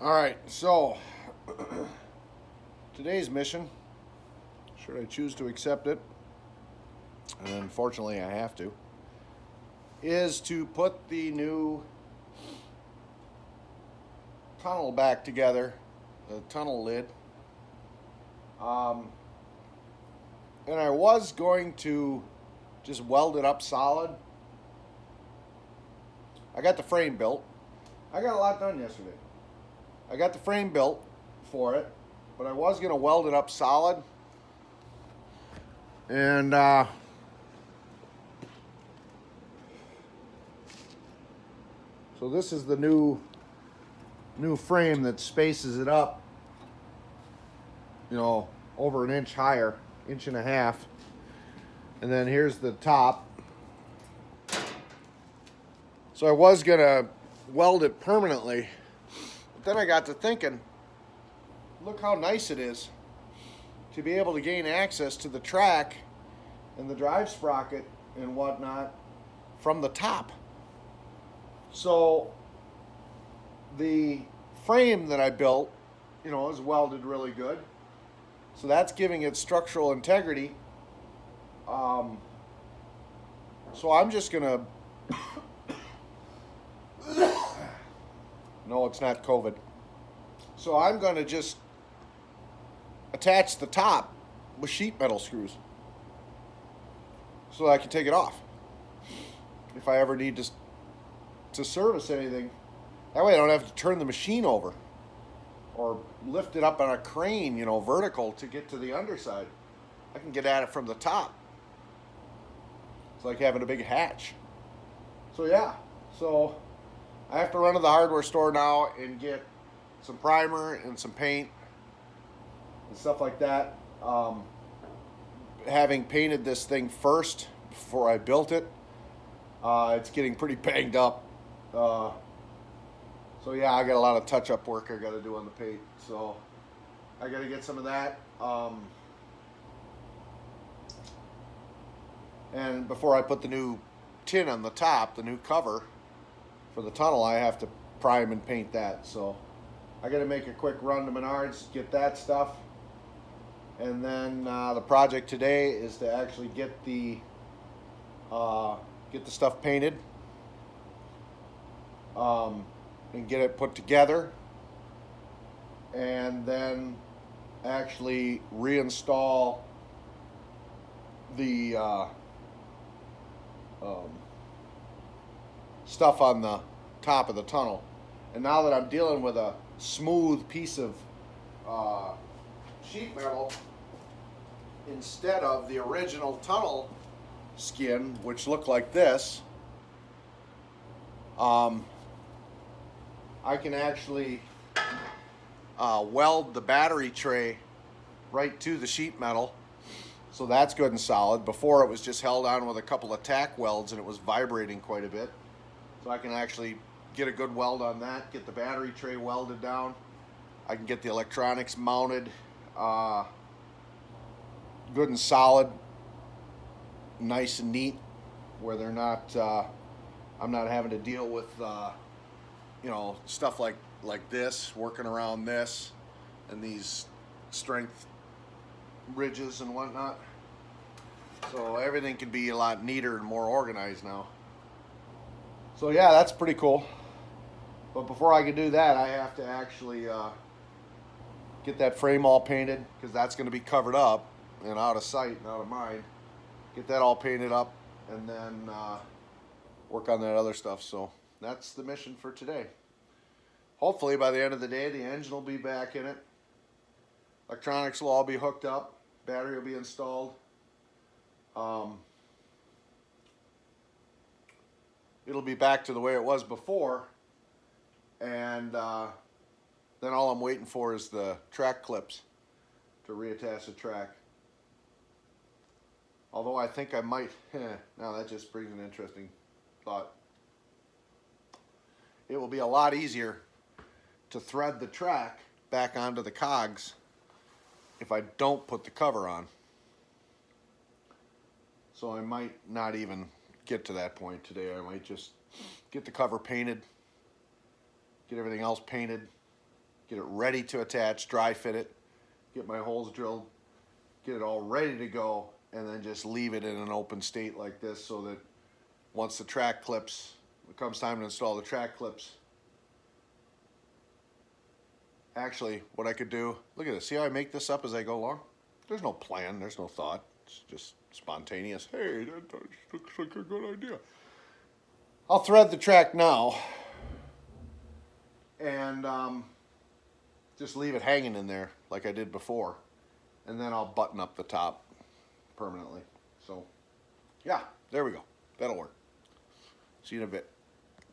All right, so today's mission, should I choose to accept it, and unfortunately I have to, is to put the new tunnel back together, the tunnel lid. And I was going to just weld it up solid. I got the frame built. I got a lot done yesterday. I got the frame built for it, but I was going to weld it up solid. And so this is the new frame that spaces it up, over an inch higher, inch and a half. And then here's the top. So I was going to weld it permanently. But then I got to thinking, look how nice it is to be able to gain access to the track and the drive sprocket and whatnot from the top. So the frame that I built, is welded really good. So that's giving it structural integrity. So I'm just gonna. No, it's not COVID. So I'm gonna just attach the top with sheet metal screws so that I can take it off if I ever need to service anything. That way I don't have to turn the machine over or lift it up on a crane, vertical to get to the underside. I can get at it from the top. It's like having a big hatch. So yeah, so I have to run to the hardware store now and get some primer and some paint and stuff like that. Having painted this thing first before I built it, it's getting pretty banged up. So yeah, I got a lot of touch-up work I got to do on the paint. So I got to get some of that. And before I put the new tin on the top, the new cover for the tunnel, I have to prime and paint that. So I got to make a quick run to Menards, get that stuff. And then the project today is to actually get the stuff painted. And get it put together, and then actually reinstall the stuff on the top of the tunnel. And now that I'm dealing with a smooth piece of sheet metal instead of the original tunnel skin, which looked like this, I can actually weld the battery tray right to the sheet metal. So that's good and solid. Before it was just held on with a couple of tack welds and it was vibrating quite a bit. So I can actually get a good weld on that, get the battery tray welded down. I can get the electronics mounted good and solid, nice and neat, where they're not, I'm not having to deal with stuff like this, working around this and these strength ridges and whatnot. So everything can be a lot neater and more organized now. So yeah, that's pretty cool. But before I can do that, I have to actually get that frame all painted, because that's going to be covered up and out of sight and out of mind. Get that all painted up and then work on that other stuff. So that's the mission for today. Hopefully by the end of the day, the engine will be back in it. Electronics will all be hooked up. Battery will be installed. It'll be back to the way it was before. And then all I'm waiting for is the track clips to reattach the track. Although I think I might, now that just brings an interesting thought. It will be a lot easier to thread the track back onto the cogs if I don't put the cover on. So I might not even get to that point today. I might just get the cover painted, get everything else painted, get it ready to attach, dry fit it, get my holes drilled, get it all ready to go, and then just leave it in an open state like this so that once the track clips, it comes time to install the track clips. Actually, what I could do, look at this, see how I make this up as I go along? There's no plan, there's no thought, it's just spontaneous. Hey, that looks like a good idea. I'll thread the track now and just leave it hanging in there like I did before, and then I'll button up the top permanently. So yeah, there we go, that'll work. See you in a bit.